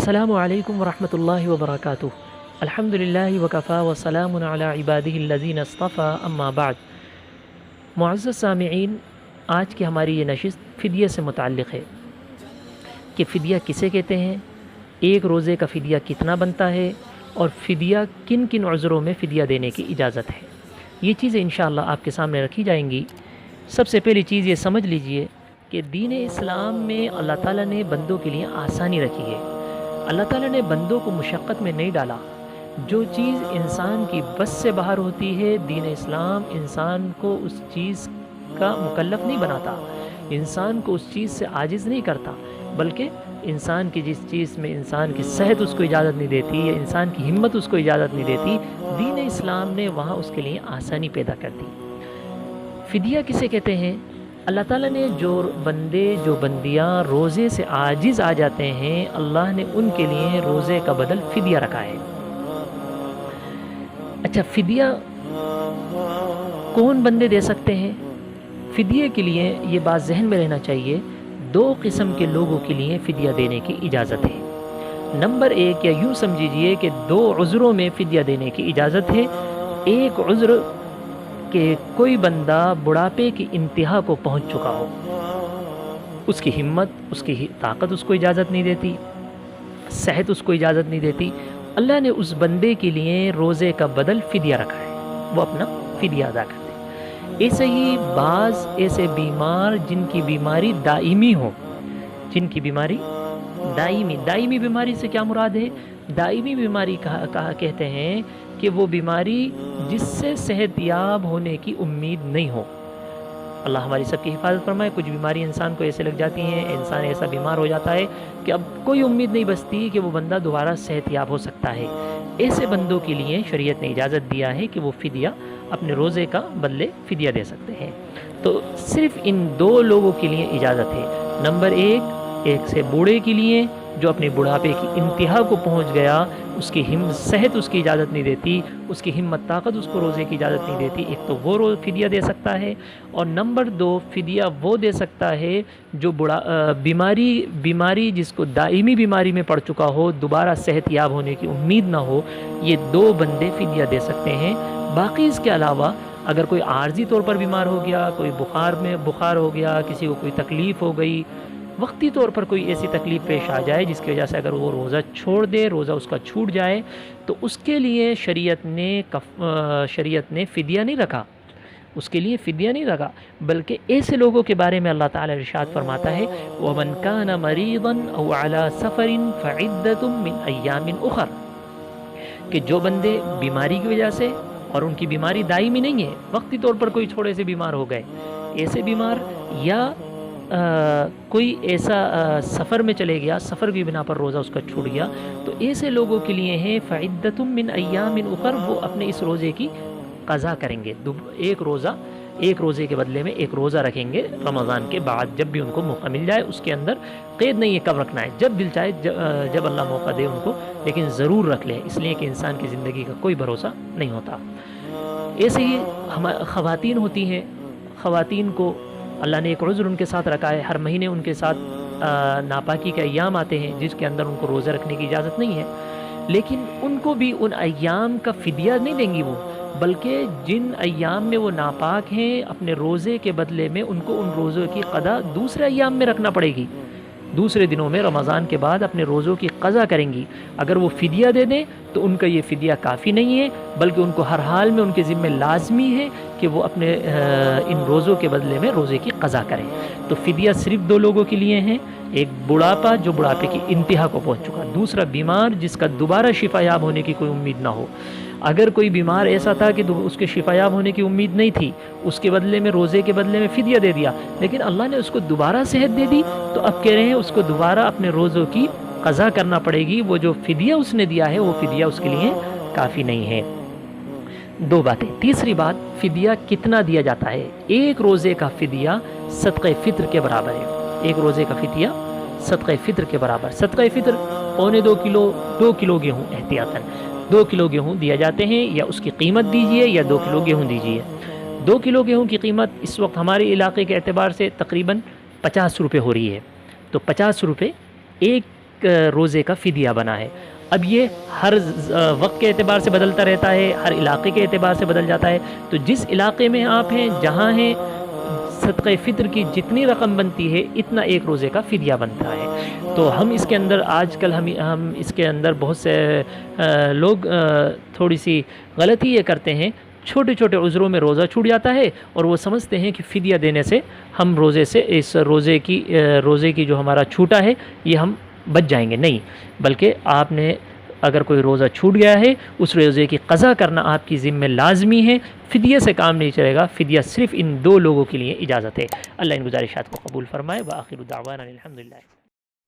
السلام علیکم ورحمۃ اللہ وبرکاتہ۔ الحمدللہ وکفا وسلام علی عبادہ الذین اصطفیٰ، اما بعد۔ معزز سامعین، آج کی ہماری یہ نشست فدیہ سے متعلق ہے کہ فدیہ کسے کہتے ہیں، ایک روزے کا فدیہ کتنا بنتا ہے، اور فدیہ کن کن عذروں میں فدیہ دینے کی اجازت ہے۔ یہ چیزیں انشاءاللہ آپ کے سامنے رکھی جائیں گی۔ سب سے پہلی چیز یہ سمجھ لیجئے کہ دین اسلام میں اللہ تعالیٰ نے بندوں کے لیے آسانی رکھی ہے۔ اللہ تعالیٰ نے بندوں کو مشقت میں نہیں ڈالا۔ جو چیز انسان کی بس سے باہر ہوتی ہے، دین اسلام انسان کو اس چیز کا مکلف نہیں بناتا، انسان کو اس چیز سے عاجز نہیں کرتا، بلکہ انسان کی جس چیز میں انسان کی صحت اس کو اجازت نہیں دیتی یا انسان کی ہمت اس کو اجازت نہیں دیتی، دین اسلام نے وہاں اس کے لیے آسانی پیدا کر دی۔ فدیہ کسے کہتے ہیں؟ اللہ تعالیٰ نے جو بندے جو بندیاں روزے سے عاجز آ جاتے ہیں، اللہ نے ان کے لیے روزے کا بدل فدیہ رکھا ہے۔ اچھا، فدیہ کون بندے دے سکتے ہیں؟ فدیے کے لیے یہ بات ذہن میں رہنا چاہیے، دو قسم کے لوگوں کے لیے فدیہ دینے کی اجازت ہے۔ نمبر ایک، یا یوں سمجھیے کہ دو عذروں میں فدیہ دینے کی اجازت ہے۔ ایک عذر کہ کوئی بندہ بڑھاپے کی انتہا کو پہنچ چکا ہو، اس کی ہمت، اس کی طاقت اس کو اجازت نہیں دیتی، صحت اس کو اجازت نہیں دیتی، اللہ نے اس بندے کے لیے روزے کا بدل فدیہ رکھا ہے، وہ اپنا فدیہ ادا کرتے ہیں۔ ایسے ہی بعض ایسے بیمار جن کی بیماری دائمی ہو، جن کی بیماری دائمی بیماری سے کیا مراد ہے؟ دائمی بیماری کہا کہتے ہیں کہ وہ بیماری جس سے صحت یاب ہونے کی امید نہیں ہو۔ اللہ ہماری سب کی حفاظت فرمائے۔ کچھ بیماری انسان کو ایسے لگ جاتی ہیں، انسان ایسا بیمار ہو جاتا ہے کہ اب کوئی امید نہیں بچتی کہ وہ بندہ دوبارہ صحت یاب ہو سکتا ہے۔ ایسے بندوں کے لیے شریعت نے اجازت دیا ہے کہ وہ فدیہ اپنے روزے کا بدلے فدیہ دے سکتے ہیں۔ تو صرف ان دو لوگوں کے لیے اجازت ہے۔ نمبر ایک سے بوڑھے کے لیے جو اپنے بڑھاپے کی انتہا کو پہنچ گیا، اس کی صحت اس کی اجازت نہیں دیتی، اس کی ہمت طاقت اس کو روزے کی اجازت نہیں دیتی، ایک تو وہ فدیہ دے سکتا ہے، اور نمبر دو فدیہ وہ دے سکتا ہے جو بیماری جس کو دائمی بیماری میں پڑ چکا ہو، دوبارہ صحت یاب ہونے کی امید نہ ہو، یہ دو بندے فدیہ دے سکتے ہیں۔ باقی اس کے علاوہ اگر کوئی عارضی طور پر بیمار ہو گیا، کوئی بخار ہو گیا، کسی کو کوئی تکلیف ہو گئی، وقتی طور پر کوئی ایسی تکلیف پیش آ جائے جس کی وجہ سے اگر وہ روزہ چھوڑ دے، روزہ اس کا چھوٹ جائے، تو اس کے لیے شریعت نے فدیہ نہیں رکھا، اس کے لیے فدیہ نہیں رکھا، بلکہ ایسے لوگوں کے بارے میں اللہ تعالیٰ ارشاد فرماتا ہے وَمَنْ كَانَ مَرِيضًا أَوْ عَلَى سَفَرٍ فَعِدَّةٌ مِّنْ أَيَّامٍ أُخَرَ، کہ جو بندے بیماری کی وجہ سے، اور ان کی بیماری دائمی نہیں ہے، وقتی طور پر کوئی چھوڑے سے بیمار ہو گئے، ایسے بیمار، یا کوئی ایسا سفر میں چلے گیا، سفر کی بنا پر روزہ اس کا چھوٹ گیا، تو ایسے لوگوں کے لیے ہے فَعِدَّةٌ مِّنْ أَيَّامٍ أُخَرَ، وہ اپنے اس روزے کی قضا کریں گے، ایک روزے کے بدلے میں ایک روزہ رکھیں گے رمضان کے بعد، جب بھی ان کو موقع مل جائے۔ اس کے اندر قید نہیں ہے کب رکھنا ہے، جب دل چاہے، جب اللہ موقع دے ان کو، لیکن ضرور رکھ لیں، اس لیے کہ انسان کی زندگی کا کوئی بھروسہ نہیں ہوتا۔ ایسے ہی خواتین ہوتی ہیں، خواتین کو اللہ نے ایک عذر ان کے ساتھ رکھا ہے، ہر مہینے ان کے ساتھ ناپاکی کے ایام آتے ہیں جس کے اندر ان کو روزہ رکھنے کی اجازت نہیں ہے، لیکن ان کو بھی ان ایام کا فدیہ نہیں دیں گی وہ، بلکہ جن ایام میں وہ ناپاک ہیں، اپنے روزے کے بدلے میں ان کو ان روزوں کی قضا دوسرے ایام میں رکھنا پڑے گی، دوسرے دنوں میں رمضان کے بعد اپنے روزوں کی قضا کریں گی۔ اگر وہ فدیہ دے دیں تو ان کا یہ فدیہ کافی نہیں ہے، بلکہ ان کو ہر حال میں ان کے ذمہ لازمی ہے کہ وہ اپنے ان روزوں کے بدلے میں روزے کی قضا کریں۔ تو فدیہ صرف دو لوگوں کے لیے ہیں، ایک بڑھاپا جو بڑھاپے کی انتہا کو پہنچ چکا، دوسرا بیمار جس کا دوبارہ شفا یاب ہونے کی کوئی امید نہ ہو۔ اگر کوئی بیمار ایسا تھا کہ اس کے شفا یاب ہونے کی امید نہیں تھی، اس کے بدلے میں روزے کے بدلے میں فدیہ دے دیا، لیکن اللہ نے اس کو دوبارہ صحت دے دی، تو اب کہہ رہے ہیں اس کو دوبارہ اپنے روزوں کی قضا کرنا پڑے گی، وہ جو فدیہ اس نے دیا ہے وہ فدیہ اس کے لیے کافی نہیں ہے۔ دو باتیں۔ تیسری بات، فدیہ کتنا دیا جاتا ہے؟ ایک روزے کا فدیہ صدقہ فطر کے برابر ہے، ایک روزے کا فدیہ صدقہ فطر کے برابر۔ صدقہ فطر 2 کلو گیہوں، احتیاطاً 2 کلو گیہوں دیا جاتے ہیں، یا اس کی قیمت دیجئے یا 2 کلو گیہوں دیجئے۔ 2 کلو گیہوں کی قیمت اس وقت ہمارے علاقے کے اعتبار سے تقریباً 50 روپے ہو رہی ہے، تو 50 روپے ایک ایک روزے کا فدیہ بنا ہے۔ اب یہ ہر وقت کے اعتبار سے بدلتا رہتا ہے، ہر علاقے کے اعتبار سے بدل جاتا ہے، تو جس علاقے میں آپ ہیں، جہاں ہیں، صدقہ فطر کی جتنی رقم بنتی ہے اتنا ایک روزے کا فدیہ بنتا ہے۔ تو ہم اس کے اندر آج کل ہم اس کے اندر بہت سے لوگ تھوڑی سی غلطی یہ کرتے ہیں، چھوٹے چھوٹے عذروں میں روزہ چھوٹ جاتا ہے اور وہ سمجھتے ہیں کہ فدیہ دینے سے ہم اس روزے کی جو ہمارا چھوٹا ہے یہ ہم بچ جائیں گے۔ نہیں، بلکہ آپ نے اگر کوئی روزہ چھوٹ گیا ہے اس روزے کی قضا کرنا آپ کی ذمہ لازمی ہے، فدیہ سے کام نہیں چلے گا، فدیہ صرف ان 2 لوگوں کے لیے اجازت ہے۔ اللہ ان گزارشات کو قبول فرمائے۔ وآخر دعوانا الحمدللہ۔